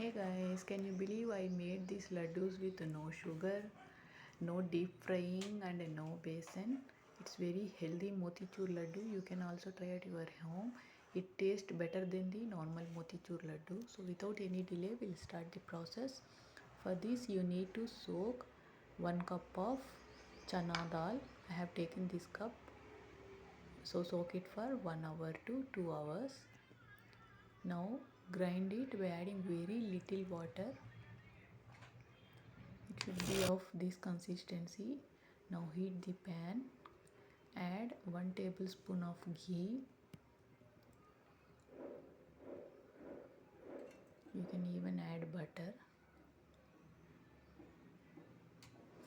Hey guys, can you believe I made these laddus with no sugar, no deep frying and no besan? It's very healthy motichur laddu. You can also try at your home. It tastes better than the normal motichur laddu. So without any delay, we'll start the process. For this you need to soak 1 cup of chana dal. I have taken this cup. So soak it for 1 hour to 2 hours. Now grind it by adding very little water. It should be of this consistency. Now heat the pan. Add 1 tablespoon of ghee. You can even add butter.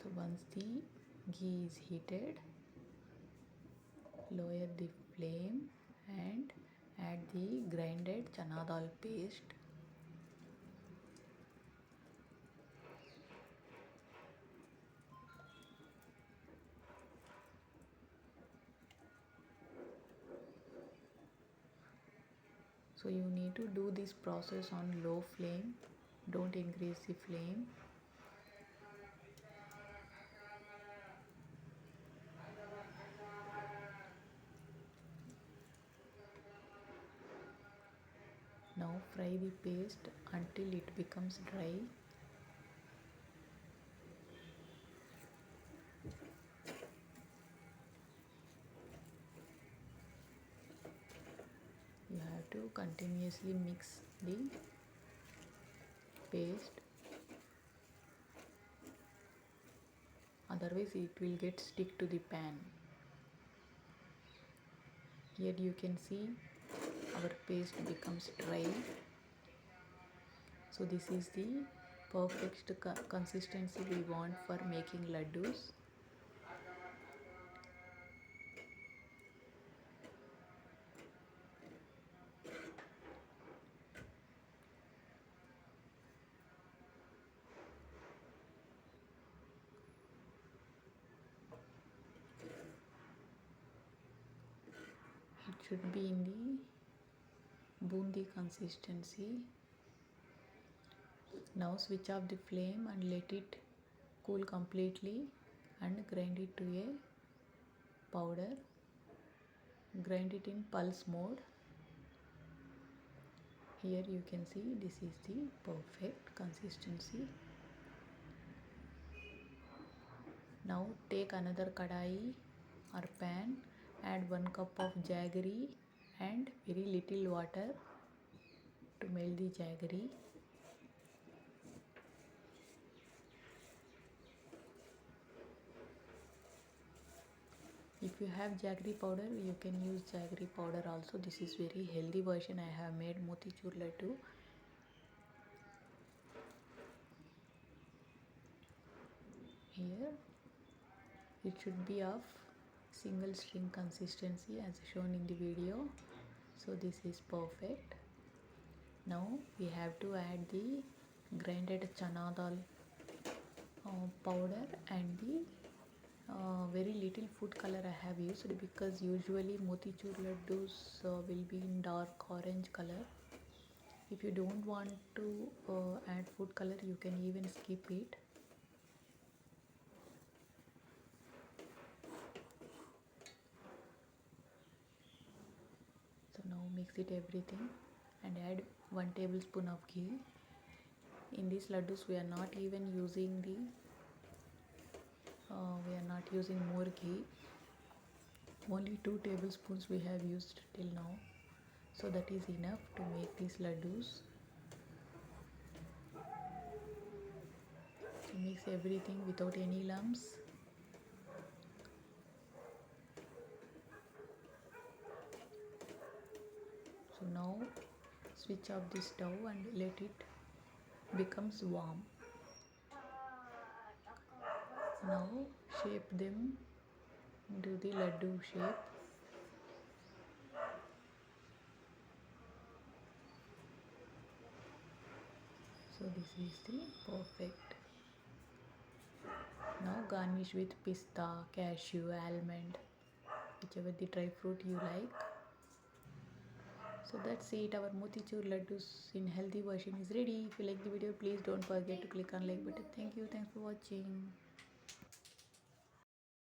So once the ghee is heated, lower the flame and add the grinded chana dal paste. So you need to do this process on low flame. Don't increase the flame. Now fry the paste until it becomes dry. You have to continuously mix the paste, otherwise it will get stick to the pan. Here you can see our paste becomes dry. So this is the perfect consistency we want for making laddus. It should be in the bundi consistency. Now switch off the flame and let it cool completely and grind it to a powder. Grind it in pulse mode. Here you can see this is the perfect consistency. Now take another kadai or pan, add 1 cup of jaggery and very little water to melt the jaggery. If you have jaggery powder, you can use jaggery powder also. This is very healthy version. I have made motichur laddu. Here it should be of single string consistency as shown in the video. So this is perfect. Now we have to add the grinded chana dal powder and the very little food color I have used, because usually motichur laddus will be in dark orange color. If you don't want to add food color, you can even skip it. So now mix it everything and add 1 tablespoon of ghee. In these laddus we are not even using the more ghee. Only 2 tablespoons we have used till now. So that is enough to make these laddus. So mix everything without any lumps. So now switch off the stove and let it becomes warm. Now shape them into the laddu shape. So this is the perfect. Now garnish with pista, cashew, almond, whichever the dry fruit you like. So that's it, our motichur laddus in healthy version is ready. If you like the video, please don't forget to click on like button. Thank you, thanks for watching.